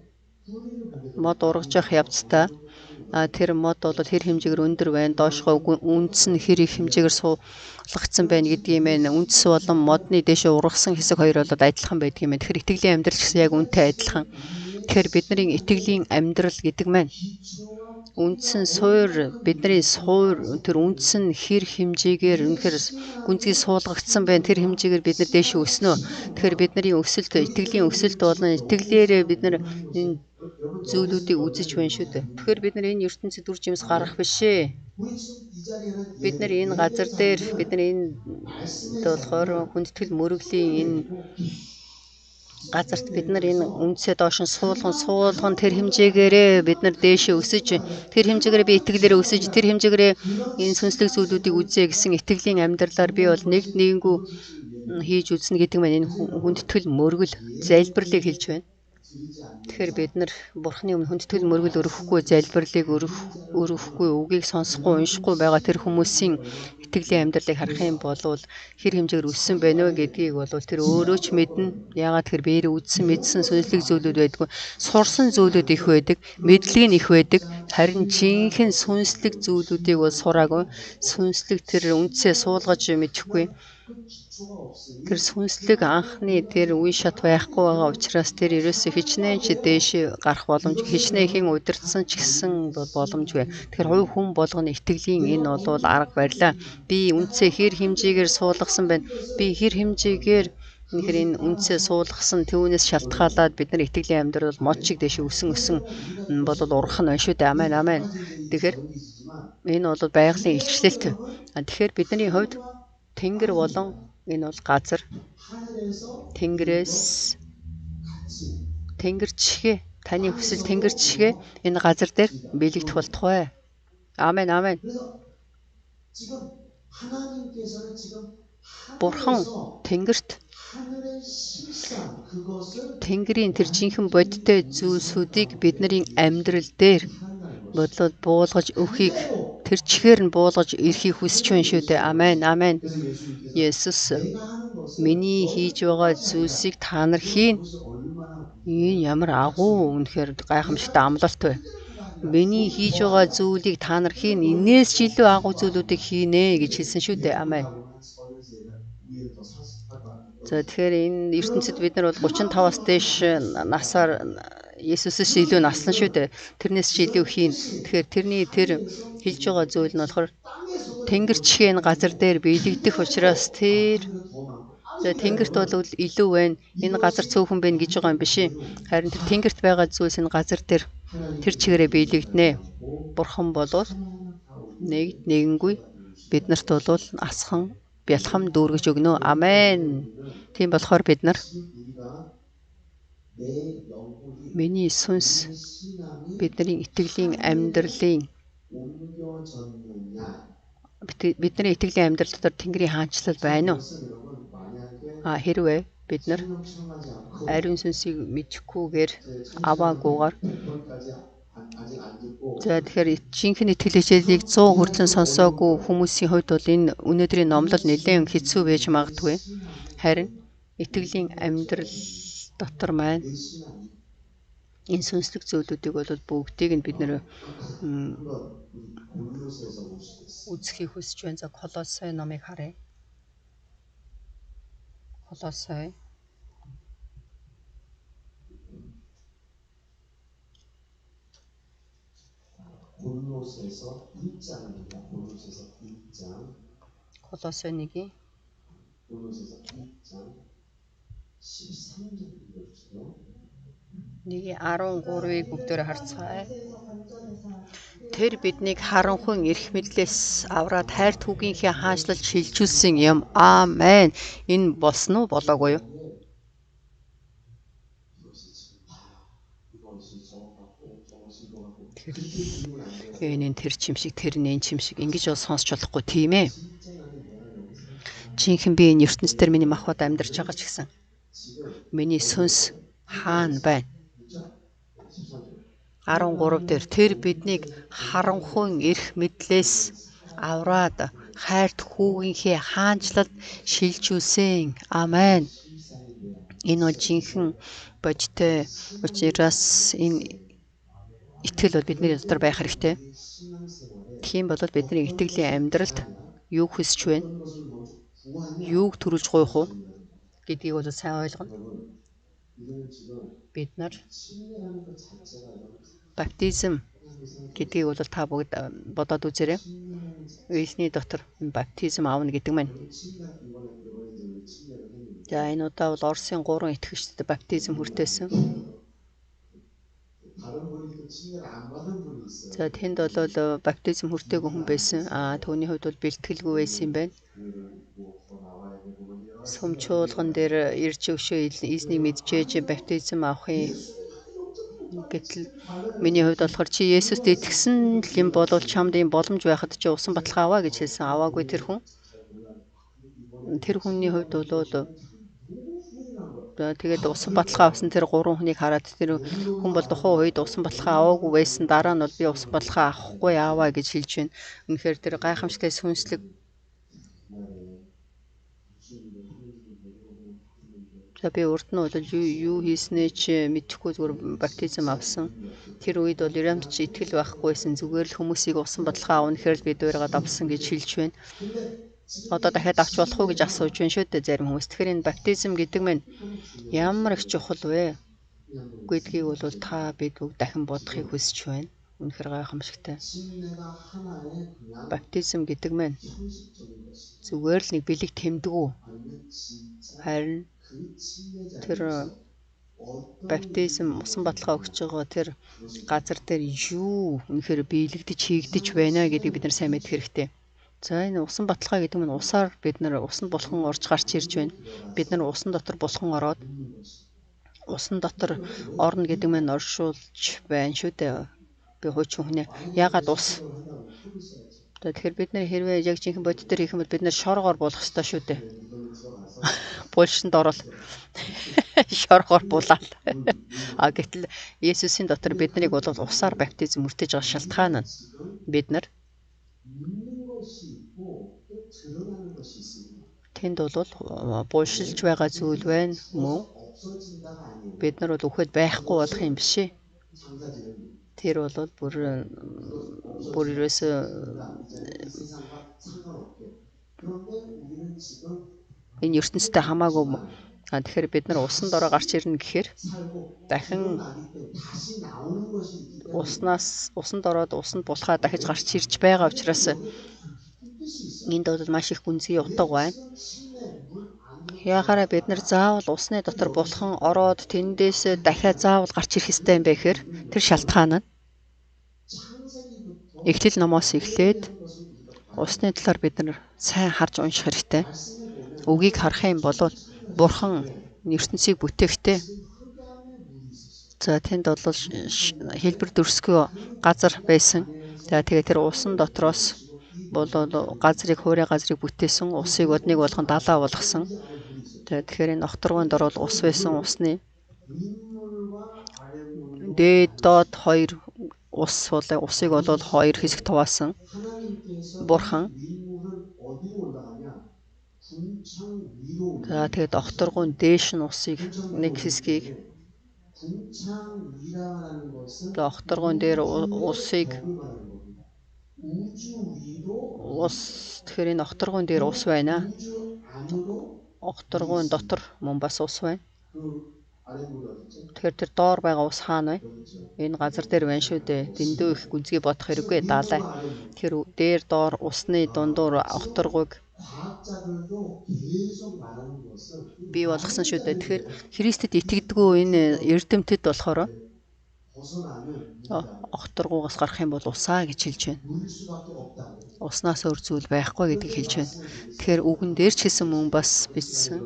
뿌리를 보게 мод ургаж явах явцдаа тэр мод бол хэр хэмжээгээр өндөр байна, доошгоо үндэс нь хэр их хэмжээгээр суулгагдсан байна гэдгийг мэн үндэс болон модны дээшээ ургасан хэсэг хоёр бол адилхан байдаг юм байна. Тэгэхээр итгэлийн амьдрал ч гэсэн яг үнтэй адилхан. Тэгэхээр бидний итгэлийн амьдрал гэдэг маань үндсэн суур бидний суур тэр үндсэн хэр хэмжээгээр үнэхээр гүнзгий суулгагдсан байна. Тэр хэмжээгээр бид нар дээш өснө. Тэгэхээр бидний өсөлт итгэлийн өсөлт болон итгэлээрээ бид нар энэ зүйлүүдийг үзэж байна шүү дээ. Тэгэхээр бид нар энэ ертөнцид үр жимс гарах биш ээ. 우리 지금 이 자리에는 Бид нар энэ газар дээр бид нар энэ болохоор хүндэтгэл мөрөглийн энэ газарт бид нар энэ үндсээ доош нь суулган тэр хэмжээгээрээ бид нар дээшээ өсөж тэр хэмжээгээрээ би итгэлээрээ өсөж тэр хэмжээгээрээ энэ сүнслэг зүйлүүдийг үзье гэсэн итгэлийн амьдралаар би бол нэггүй хийж үзнэ гэдэг маань энэ хүндэтгэл мөргөл залбирлыг хэлж байна. Тэгэхээр бид нар Бурхны өмнө хүндэтгэл мөргөл өргөхгүй залбирлыг өргөхгүй үгийг сонсохгүй уншихгүй байгаа тэр хүмүүсийн итгэлийн амьдралыг харах юм бол хэр хэмжээгээр өссөн байна вэ гэдгийг бол тэр өөрөө ч мэднэ. Яагаад тэр биеэр үдсэн мэдсэн сүнслэг зүйлүүд байдгүй. Сурсан зүйлүүд их байдаг, мэдлэг нь их байдаг. Харин жинхэнэ сүнслэг зүйлүүдийг бол сураагүй. Сүнслэг тэр үндсээ суулгаж мэдэхгүй. Тэр сүнслэг анхны тэр үе шат байхгүй байгаа учраас тэр ерөөсөө хичнээн ч дээш гарах боломж хичнээн хэн удирдсан ч гэсэн боломжгүй. Тэгэхээр хувь хүн болгоны итгэлийн энэ бол арга барилаа. Би үндсээ хэр хэмжээгээр суулгасан байна. Би хэр хэмжээгээр Үнэхээр энэ үнцээ суулгасан түүнээс шалтгаалаад бид нар итгэлийн амьдрал мод шиг дэше өсөн болоод урах нь байна шүү дээ. Амен, амен. Тэгэхээр энэ бол байгалийн илчлэлт. Тэгэхээр бидний хувьд Тэнгэр болон энэ бол газар Тэнгэрээс Тэнгэрчгээ таны хүсэл Тэнгэрчгээ энэ газар дээр биелэгдэх болтугай. Амен, амен. Бурхан Тэнгэрт Тэнгэрийн тэр жинхэнэ бодиттой зүйлсүүдийг бидний амьдрал дээр бодлоод буулгаж өгөхийг тэр чихээр нь буулгаж ирэхийг хүсэж байна шүү дээ. Амен, амен. Есүс миний хийж байгаа зүйлсийг та нар хийн. Энэ ямар агуу үнэхээр гайхамшигтай амлалт вэ. Миний хийж байгаа зүйлийг та нар хийн. Инээс ч илүү агуу зүйлүүдийг хийнэ гэж хэлсэн шүү дээ. Амен. За тэгэхээр энэ ертөнцид бид нар бол 35-аас дээш насаар Есүсээс илүү наслан шүү дээ. Тэрнээс ч илүү хийн. Тэгэхээр тэрний тэр хэлж байгаа зүйл нь болохоор Тэнгэрчгээ энэ газар дээр биелэгдэх учраас Тэнгэрт бол илүү байна. Энэ газар цөөхөн байна гэж байгаа юм биш ээ. Харин тэр Тэнгэрт байгаа зүйлс энэ газар дээр тэр чигээрээ биелэгдэнэ. Бурхан болвол нэгэнгүй биднэрт бол асхан бялхам дүүргэж өгнө. Амен. Тийм болохоор бид нар миний сүнс бидний итгэлийн амьдралын бидний итгэлийн амьдрал дотор Тэнгэрийн хаанчлал байна уу? Хэрвээ бид нар ариун сүнсийг мэдэхгүйгээр аваагүйгээр тэгэхээр жинхэнэ итгэл хичээлийг 100 хүртэл сонсоогүй хүмүүсийн хувьд бол энэ өнөөдрийн номлол нэлээд хэцүү байж магадгүй. Харин итгэлийн амьдрал дотор маань энэ сүнслэг зүйлүүдийг бол бүгдийг нь бид нэр үзхийг хүсэж байна. За Колосай номыг харъя. Колосай Колосай 1-ийн 13-ыг бүгдээрээ харцгаая. Тэр биднийг харанхуй эрх мэдлээс авраад хайр түүгийнхээ хаанчлалд шилжүүлсэн юм. Амен. Энэ болсон уу болоогүй юу? Энэ тэр чимшиг, тэр нэн чимшиг ингэж бол сонсч болохгүй тийм ээ. Жинхэнэ би энэ ертөнцийн дээр миний махбод амьдарч байгаа ч гэсэн миний сүнс хаана байна? 13 дээр тэр биднийг харанхуй эрх мэдлээс авраад хайрт хүүгийнхээ хаанчлалд шилжүүлсэн. Амен. Энэ бол жинхэнэ бодиттой учраас энэ итгэл бол бидний дотор байх хэрэгтэй. Тийм бол бидний итгэлийн амьдралд юу хүсэж байна? Юуг төрүүлж гуйх уу гэдгийг бол сайн ойлгоно. Бид нар баптизм гэдгийг бол та бүгд бодоод үзээрэй. Эзний дотор баптизм аавна гэдэг маань. За энэ удаа бол Оросын 3 итгэгчдэд баптизм хүртээсэн. За тэнд бол баптизм хүртээгүй хүн байсан. Түүний хувьд бол бэлтгэлгүй байсан юм байна. Сүм чуулган дээр ирж өшөө эзнийг мэдчихэж баптизм авахын гэтэл миний хувьд болохоор чи Есүст итгэсэн юм бол чамд ийм боломж байхад чи усан баталгаа аваа гэж хэлсэн. Аваагүй тэр хүн. Тэр хүний хувьд бол тэгээд усан баталгаа авсан тэр 3 хүнийг хараад тэр хүн бол тухайн үед усан баталгаа аваагүй байсан. Дараа нь бол би усан баталгаа авахгүй яваа гэж хэлж байна. Үнэхээр тэр гайхамшигтай сүнслэг. За би урд нь бол юу хийснээ ч мэдэхгүй зүгээр баптизм авсан. Тэр үед бол Ирамч итгэл байхгүйсэн. Зүгээр л хүмүүсийг усан баталгаа авах нэхэр би дуурайгаад авсан гэж хэлж байна. Одоо дахиад авч болох уу гэж асууж байна шүү дээ зарим хүмүүс. Тэгэхээр энэ баптизм гэдэг нь ямар их чухал вэ? Гэдгийг бол та бид бүгд дахин бодохыг хүсэж байна. Үнэхээр гайхамшигтай. Баптизм гэдэг нь зүгээр л нэг бэлэг тэмдгүү. Харин тэр баптизм усан баталгаа өгч байгаа тэр газар дээр юу үнэхээр биелэгдэж хийгдэж байна гэдгийг бид нар сайн мэдэх хэрэгтэй. За энэ усан баталгаа гэдэг нь усаар бид нар усанд булхан орж гарч ирж байна. Бид нар усан дотор булхан ороод усан дотор орно гэдэг нь оршуулж байна шүү дээ. Би хуучин хүнээ яагаад ус? Тэгэхээр бид нар хэрвээ яг жинхэнэ бодит дээр хийх юм бол бид нар шоргоор буулах ёстой шүү дээ. Булшинд орол шоргоор булаад. Гэтэл Есүсийн дотор биднийг бол усаар баптизм өртөж байгаа шалтгаан нь бид нар тэнд бол булшилж байгаа зүйл байна мөн. Бид нар бол үхээд байхгүй болох юм биш ээ. Тэр бол бүр ерөөсөө энэ ертөнцтэй хамаагүй. Тэгэхээр бид нар усанд ороо гарч ирнэ гэхээр дахин усанд ороод усанд булхаа дахиж гарч ирж байгаа учраас энд бол маш их гүнзгий утга байна. Яагаад бид нар заавал усны дотор булхан ороод тэндээс дахиад заавал гарч ирэх ёстой юм бэ гэхээр тэр шалтгаан нь Эхлэл номоос эхлээд усны талаар бид нар сайн харж унших хэрэгтэй. Үгийг харах юм бол Бурхан ертөнцийг бүтээхдээ за тэнд бол хэлбэр дүрсгүй газар байсан. За тэгээд тэр усан дотроос бол газрыг хуурай газрыг бүтээсэн, усыг одныг болгон далаа болгосон. Тэгэхээр энэ огторгонд орол ус байсан. Усны дээд доод хоёр ус бол усыг бол хоёр хэсэг туваасан. Бурхан за тэгээд огторгон дээш нь усыг нэг хэсгийг огторгон дээр усыг тэгэхээр энэ огторгон дээр ус байна. Огторгон дотор мөн бас ус байна. Тэгэхээр тэр доор байгаа ус хаана вэ? Энэ газар дээр байна шүү дээ. Дэндүү их гүнзгий бодох хэрэггүй даалаа. Тэгэхээр дээр доор усны дундуур огторгойг бий болгосон шүү дээ. Тэгэхээр Христэд итгэдэггүй энэ эрдэмтэд болохоор огторгоогоос гарах юм бол усаа гэж хэлж байна. Уснаас өөр зүйл байхгүй гэдгийг хэлж байна. Тэгэхээр үгэн дээр ч гэсэн мөн бас бичсэн.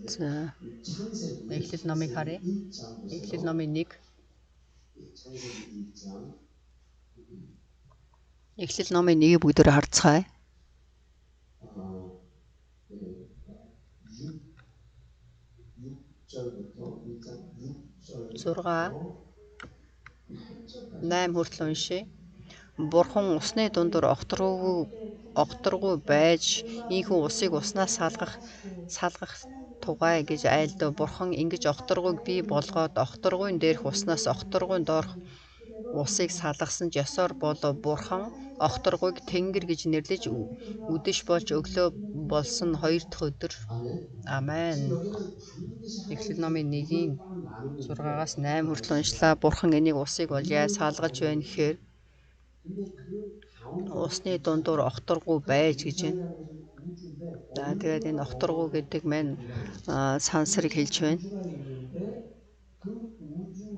За Эхлэл номыг харъя. Эхлэл номын 1. Эхлэл номын 1-ийг бүгдээр харцгаая. Зурга 8 хүртэл уншия. Бурхан усны дундуур огторгүй байж ийхүү усыг уснаас салгах тугай гэж айлдав. Бурхан ингэж огторгүйг бий болгоод огторгүйн дээрх уснаас огторгүйн доорх усыг салгасан ч ёсоор бол Бурхан огторгүйг Тэнгэр гэж нэрлэж үдэш болж өглөө болсон 2 дахь өдөр. Амен. Эхлэл номын 1-ийн 6-аас 8 хүртэл уншлаа. Бурхан энийг усыг бол яаж салгаж байна гэхээр усны дундуур огторгүй байж гэж байна. За тэгээд энэ огторгүй гэдэг маань сансрыг хэлж байна.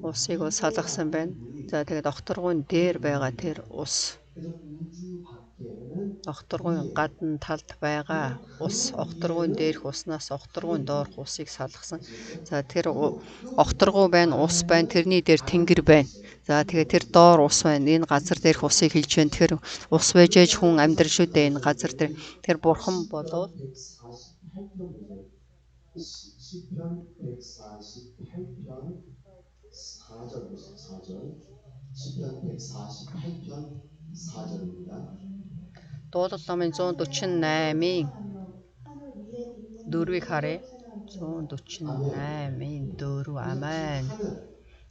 Усыг бол салгасан байна. За тэгээд огторгүйн дээр байгаа тэр ус. Огторгүйн гадна талд байгаа ус, огторгүйн дээрх уснаас огторгүйн доорх усыг салгасан. За тэр огторгүй байна, ус байна, тэрний дээр тэнгэр байна. За тэгээд тэр доор ус байна. Энэ газар дээрх усыг хэлж байна. Тэгэхээр ус байж ээж хүн амьдрал шүү дээ энэ газар дээр. Тэр Бурхан болов Дуулал номын 148-ийн 4-ийг харъя. 148-ийн 4. Амен.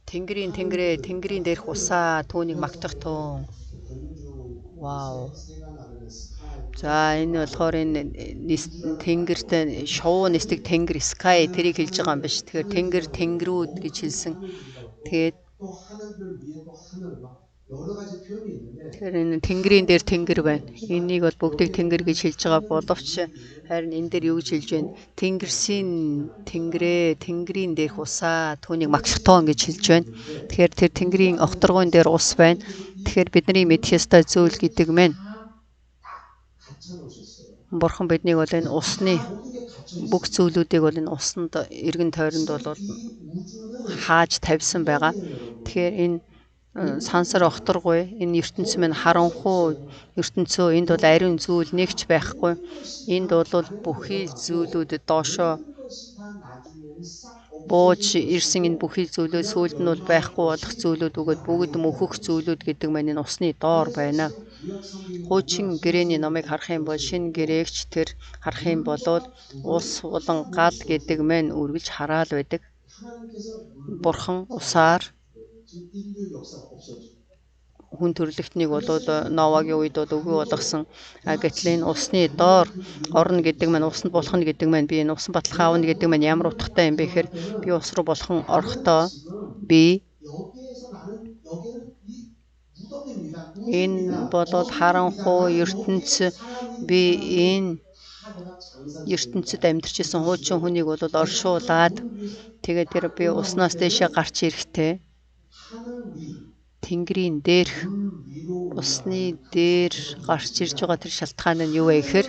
Тэнгэрийн тэнгэрээ, тэнгэрийн дээрх усаа түүнийг магтах тун. Вау. За энэ болохоор энэ тэнгэртэй шувуу нисдэг тэнгэр sky тэрийг хэлж байгаа юм биш. Тэгэхээр тэнгэр тэнгэрүүд гэж хэлсэн. Тэгээд 여러 가지 표현이 있는데 Тэгэхээр энэ тэнгэрийн дээр тэнгэр байна. Энийг бол бүгдийг тэнгэр гэж хэлж байгаа боловч харин энэ дээр юу гэж хэлж байна? Тэнгэрсийн тэнгэрээ, тэнгэрийн дээрх усаа түүнийг магшхтон гэж хэлж байна. Тэгэхээр тэр тэнгэрийн огторгуйн дээр ус байна. Тэгэхээр бидний мэдэх ёстой зүйл гэдэг мэн. 갖춰 놓으셨어요. Бурхан биднийг бол энэ усны бүх зүйлүүдийг бол энэ усанд эргэн тойронд бол хааж тавьсан байгаа. Тэгэхээр энэ сансар огторгүй энэ ертөнцийн минь харанхуй ертөнцөө энд бол ариун зүйл нэгч байхгүй. Энд бол бүхий зүйлүүд доошоо бууж ирсэн энэ бүхий зүйлүүд сүүлд нь бол байхгүй болох зүйлүүд өгөөд бүгд мөнхөх зүйлүүд гэдэг маань энэ усны доор байна. Хуучин гэрээний номыг харах юм бол шинэ гэрээгч тэр харах юм бол ус болон гал гэдэг маань үргэлж хараал байдаг. Бурхан усаар хүн төрлөختнийг бол Новагийн үед бол үгүй болгосон. Гэтэл энэ усны доор орно гэдэг маань усанд болох нь гэдэг маань би энэ усан баталгаа аавна гэдэг маань ямар утгатай юм бэ гэхээр би ус руу болох орохдоо би энэ болоод харанхуй ертөнц би энэ ертөнцид амьдарч исэн хуучин хүнийг бол оршуулад тэгээд тэр би уснаас дэшээ гарч ирэхтэй тэнгэрийн дээрх усны дээр гарч ирж байгаа тэр шалтгаан нь юу вэ гэхээр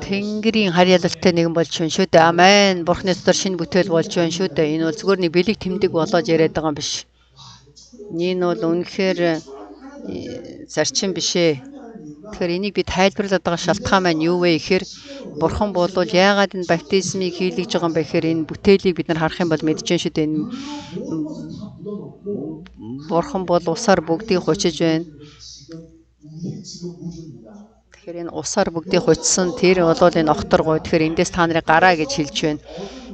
тэнгэрийн харьяалалтай нэгэн болж байна шүү дээ. Амен. Бурхны дотор шинэ бүтээл болж байна шүү дээ. Энэ бол зүгээр нэг бэлэг тэмдэг болоод яриад байгаа юм биш. Энэ бол үнэхээр зарчим биш ээ. Тэгэхээр энийг би тайлбарлаад байгаа шалтгаан маань юу вэ гэхээр Бурхан бол яагаад энэ баптизмыг хийлгэж байгаа юм бэ гэхээр энэ бүтээлийг бид нар харах юм бол мэдж байна шүү дээ. Бурхан бол усаар бүгдийг хучиж байна. Тэгэхээр энэ усаар бүгдийг хучсан тэр бол энэ огторгуй. Тэгэхээр эндээс та нарыг гараа гэж хэлж байна.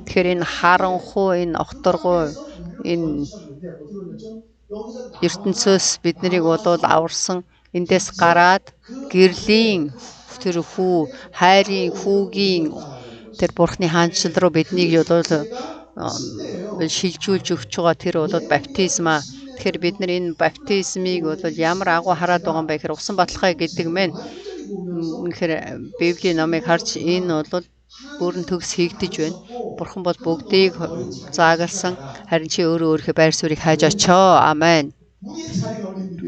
Тэгэхээр энэ харанхуй, энэ огторгуй, энэ ертөнцөөс биднийг бол аварсан эндээс гараад гэрлийн тэр хүү, хайрын хүүгийн тэр Бурхны хаанчлал руу биднийг бол шилжүүлж өгч байгаа тэр бол баптизма. Тэгэхээр бид нар энэ баптизмыг бол ямар агуу хараад байгаа юм бэ гэхээр усан баталгаа гэдэг мэн. Үнэхээр Библийн номыг харж энэ бол бүрэн төгс хийгдэж байна. Бурхан бол бүгдийг заагалсан. Харин чи өөрөө өөрийнхөө байр суурийг хайж очоо. Амен.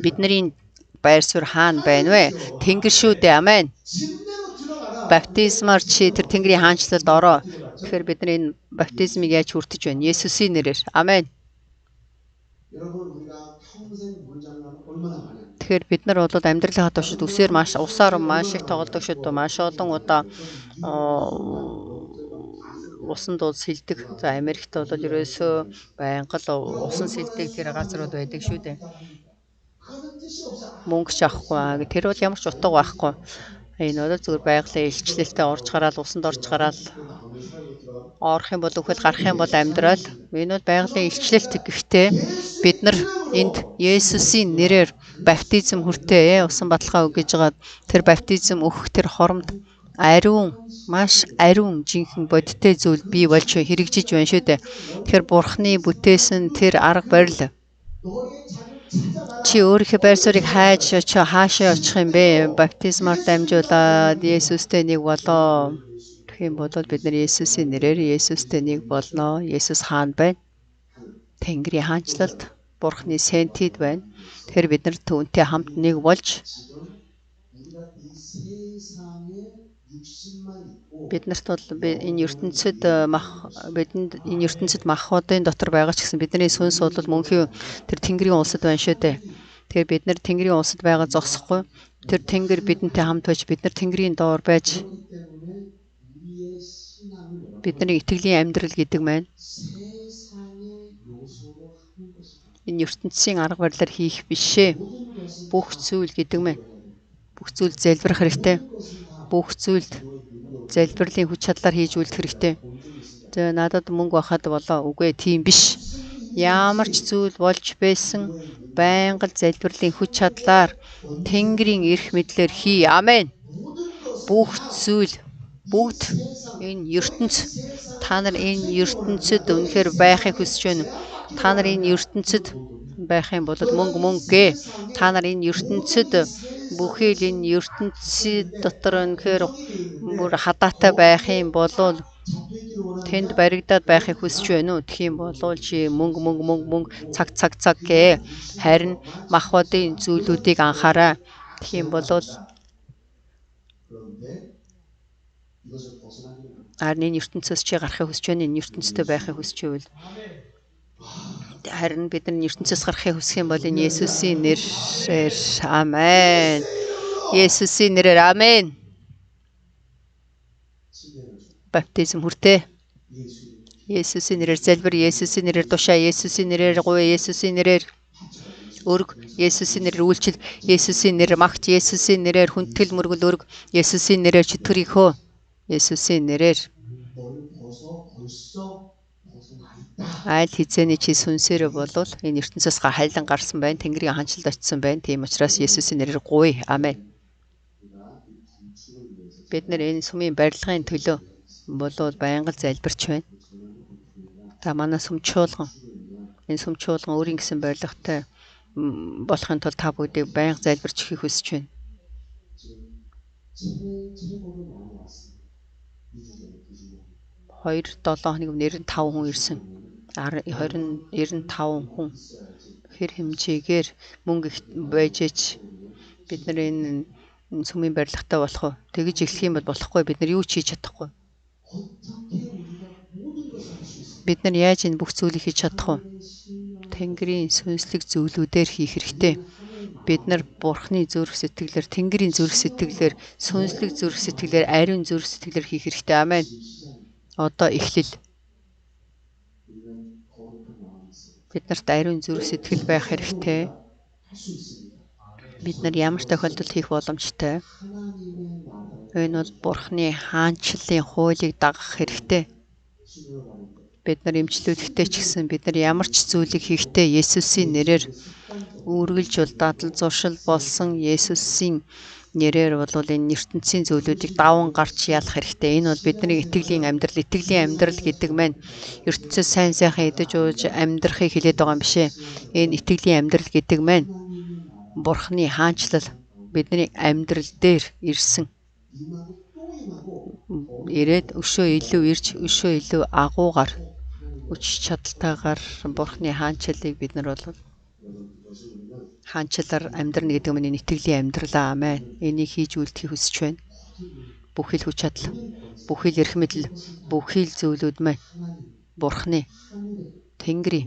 Бидний байр суурь хаана байна вэ? Тэнгэр шүү дээ. Амен. Баптизмаар чи тэр Тэнгэрийн хаанчлалд ороо. Тэгэхээр бид нар энэ баптизмыг яаж хүртэж байна? Есүсийн нэрээр. Амен. Тэгэхээр бид нар бол амьдралынхаа туршид үсээр усаар маш их тоглодог шүү дээ. Маш олон удаа усан дууд сэлдэг. За Америкт бол ерөөсөө байнга л усан сэлдэг тэр газрууд байдаг шүү дээ. Мөнгө ч авахгүй. Тэр бол ямар ч утга байхгүй. Энэ бол зүгээр байгалийн илчлэлтэд орж гараад усанд орж гараад орох юм бол үхэл гарах юм бол амьдрал. Энэ бол байгалийн илчлэлт гэхдээ бид нар энд Есүсийн нэрээр баптизм хүртээ усан баталгаа өгж байгаа. Тэр баптизм өгөх тэр хоромд ариун маш ариун жинхэнэ бодиттой зүйл бий болж хэрэгжиж байна шүү дээ. Тэгэхээр Бурхны бүтээсэн тэр арга барил чи өөрийнхөө байр суурийг хайж очоо хаашаа очих юм бэ? Баптизмаар дамжуулаад Есүстэй нэг болоо. Тэгэх юм бол бид нар Есүсийн нэрээр Есүстэй нэг болно. Есүс хаан байна. Тэнгэрийн хаанчлалд Бурхны сентид байна. Тэгэхээр бид нар түүнтэй хамт нэг болж биднэрт бол энэ ертөнцид бидэнд энэ ертөнцид махбодын дотор байгаа ч гэсэн бидний сүнс бол мөнхийн тэр Тэнгэрийн улсад байна шүү дээ. Тэгэхээр бид нар Тэнгэрийн улсад байгаа зогсохгүй. Тэр Тэнгэр бидэнтэй хамт байж бид нар Тэнгэрийн доор байж бидний итгэлийн амьдрал гэдэг маань энэ ертөнцийн арга барилаар хийх бишээ. Бүх зүйл гэдэг маань бүх зүйл залбирах хэрэгтэй. Бүх зүйл залбирлын хүч чадлаар хийж үлдэх хэрэгтэй. За надад мөнгө байхад болоо. Үгүй тийм биш. Ямар ч зүйл болж байсан байнга залбирлын хүч чадлаар Тэнгэрийн эрх мэдлэр хий. Амен. Бүх зүйл бүгд энэ ертөнц та нар энэ ертөнцид үнэхээр байхыг хүсэж байна. Та нар энэ ертөнцид байх юм бол мөнгө гээ. Та нар энэ ертөнцид бүхий л энэ ертөнцийн дотор үнэхээр бүр хадаатай байх юм бол тэнд баригдаад байхыг хүсэж байна уу? Тэгэх юм бол чи мөнгө цаг гээ. Харин махбодын зүйлүүдийг анхаарай. Тэгэх юм бол харин энэ ертөнцөөс чи гарахыг хүсэж байна. Энэ ертөнцтэй байхыг хүсэж байвал харин бид нар ертөнцөөс гарахыг хүсэх юм бол энэ Есүсийн нэрээр амен. Есүсийн нэрээр амен. Баптизм хүртээ. Есүсийн нэрээр залбир, Есүсийн нэрээр тушаа, Есүсийн нэрээр гуй, Есүсийн нэрээр өрг, Есүсийн нэрээр үйлчил, Есүсийн нэрээр магт, Есүсийн нэрээр хүндэтгэл мөргөл өрг, Есүсийн нэрээр чөтгөрийг хөө, Есүсийн нэрээр аль хизээний чи сүнсээрээ болвол энэ ертөнцөөс хайлан гарсан байна. Тэнгэрийн ханчлалд очсон байна. Тийм учраас Есүсийн нэрээр гуй. Амен. Бид нар энэ сүмийн барилгын төлөө болоод байнга залбирч байна. Та манай сүм чуулган энэ сүм чуулган өөрийн гэсэн барилгатай болохын тулд та бүгдийг байнга залбирч ихийг хүсэж байна. Хоёр 7 хоног өмнө 95 хүн ирсэн. 95 хүн хэр хэмжээгээр мөнгө байжээч бид нар энэ сүмийн барилгатай болох уу? Тэгэж эхлэх юм бол болохгүй. Бид нар юу ч хийж чадахгүй. Бид нар яаж энэ бүх зүйлийг хийж чадах вэ? Тэнгэрийн сүнслэг зүйлүүдээр хийх хэрэгтэй. Бид нар Бурхны зүрх сэтгэлээр, Тэнгэрийн зүрх сэтгэлээр, сүнслэг зүрх сэтгэлээр, ариун зүрх сэтгэлээр хийх хэрэгтэй. Амен. Одоо эхлэл. Биднэрт ариун зүрх сэтгэл байх хэрэгтэй. Бид нар ямар тохиолдолд хийх боломжтой? Энэ бол Бурхны хаанчлалын хуулийг дагах хэрэгтэй. Бид нар эмчлүүлэхдээ ч гэсэн бид нар ямар ч зүйлийг хийхдээ Есүсийн нэрээр үргэлж дадал зуршил болсон Есүсийн нэрээр бол энэ ертөнцийн зүйлүүдийг даван гарч ялах хэрэгтэй. Энэ бол бидний итгэлийн амьдрал гэдэг маань ертөнцөөс сайн сайхан идэж ууж амьдрахыг хэлээд байгаа юм биш ээ. Энэ итгэлийн амьдрал гэдэг маань Бурхны хаанчлал бидний амьдрал дээр ирсэн. Ирээд өшөө илүү ирж, өшөө илүү агуугаар хүч чадалтайгаар Бурхны хаанчлалыг бид нар бол хаанчлалаар амьдрна гэдэг нь энэ итгэлийн амьдрал. Амен. Энийг хийж үлдэхийг хүсэж байна. Бүхий л хүч чадал, бүхий л эрх мэдэл, бүхий л зүйлүүд маань Бурхны Тэнгэрийн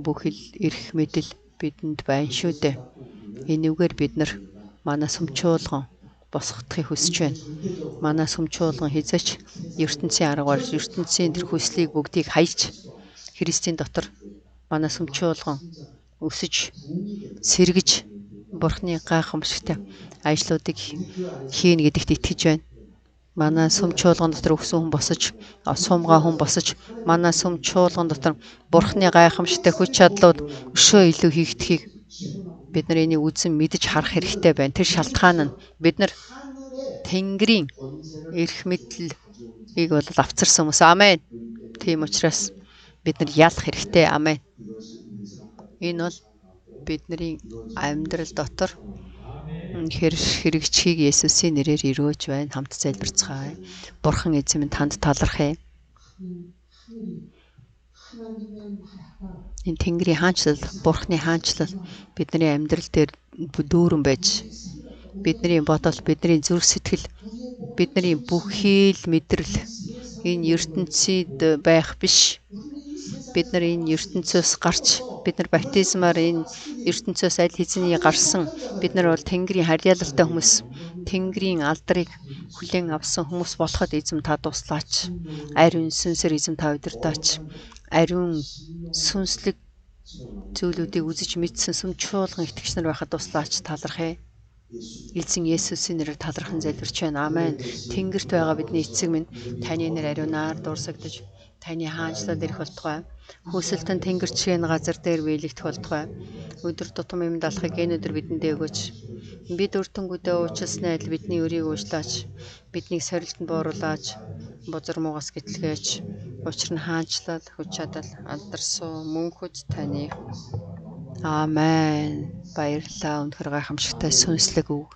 бүхий л эрх мэдэл бидэнд байна шүү дээ. Энэгээр бид нар манай сүмчуулган босгохыг хүсэж байна. Манай сүмчуулган хязгаарч ертөнцийн аргаар ертөнцийн тэр хүслийг бүгдийг хаялж Христийн дотор манай сүмчуулган өсөж сэргэж Бурхны гайхамшигтай ажлуудыг хийнэ гэдэгт итгэж байна. Манай сүмчуулган дотор өгсөн хүн босож, сумгаа хүн босож, манай сүмчуулган дотор Бурхны гайхамшигтай хүч чадлууд өшөө илүү хийгдэхийг бид нар энийг үзэн мэдэж харах хэрэгтэй байна. Тэр шалтгаан нь бид нар Тэнгэрийн эрх мэдлийг бол авчирсан хүмүүс. Амен. Тийм учраас бид нар ялах хэрэгтэй. Амен. Энэ бол бидний амьдрал дотор хэрэгжихийг Есүсийн нэрээр өргөж байна. Хамт залбирцгаая. Бурхан эзэн минь танд талархъя. Энэ Тэнгэрийн хаанчлал, Бурхны хаанчлал бидний амьдрал дээр дүүрэн байж, бидний бодол, бидний зүрх сэтгэл, бидний бүхий л мэдрэл энэ ертөнцид байх биш. Бид нар энэ ертөнцөөс гарч, бид нар баптизмаар энэ ертөнцөөс аль хэзээ гарсан. Бид нар бол Тэнгэрийн харьяалалтай хүмүүс, Тэнгэрийн алдрыг хүлээн авсан хүмүүс болоход эзэм та туслаач. Ариун сүнсээр эзэм та удирдаач. Ариун сүнслэг зүйлүүдийг үзэж мэдсэн сүмчуулган итгэгч нар байхад туслаач. Талархъя. Эзэн Есүсийн нэрээр талархан залбирч байна. Амен. Тэнгэрт байгаа бидний эцэг минь таны нэр ариунаар дурсагдж, таны хаанчлал ирэх болтугай. Хүсэлтэн тэнгэрчгийн газар дээр биелэгдэх болтугай. Өдөр тутам юм далахыг энэ өдөр бидэндээ өгөөч. Бид өртөнгөдөө уучлсны адил бидний өрийг уучлаач. Биднийг сорилтонд бооруулаач. Бузар муугаас гэтлгээч. Учир нь хаанчлал, хүч чадал, алдарсуу мөнхөд таны. Аамен. Баярлалаа. Өнөхөр гайхамшигтай сүнслэг үг.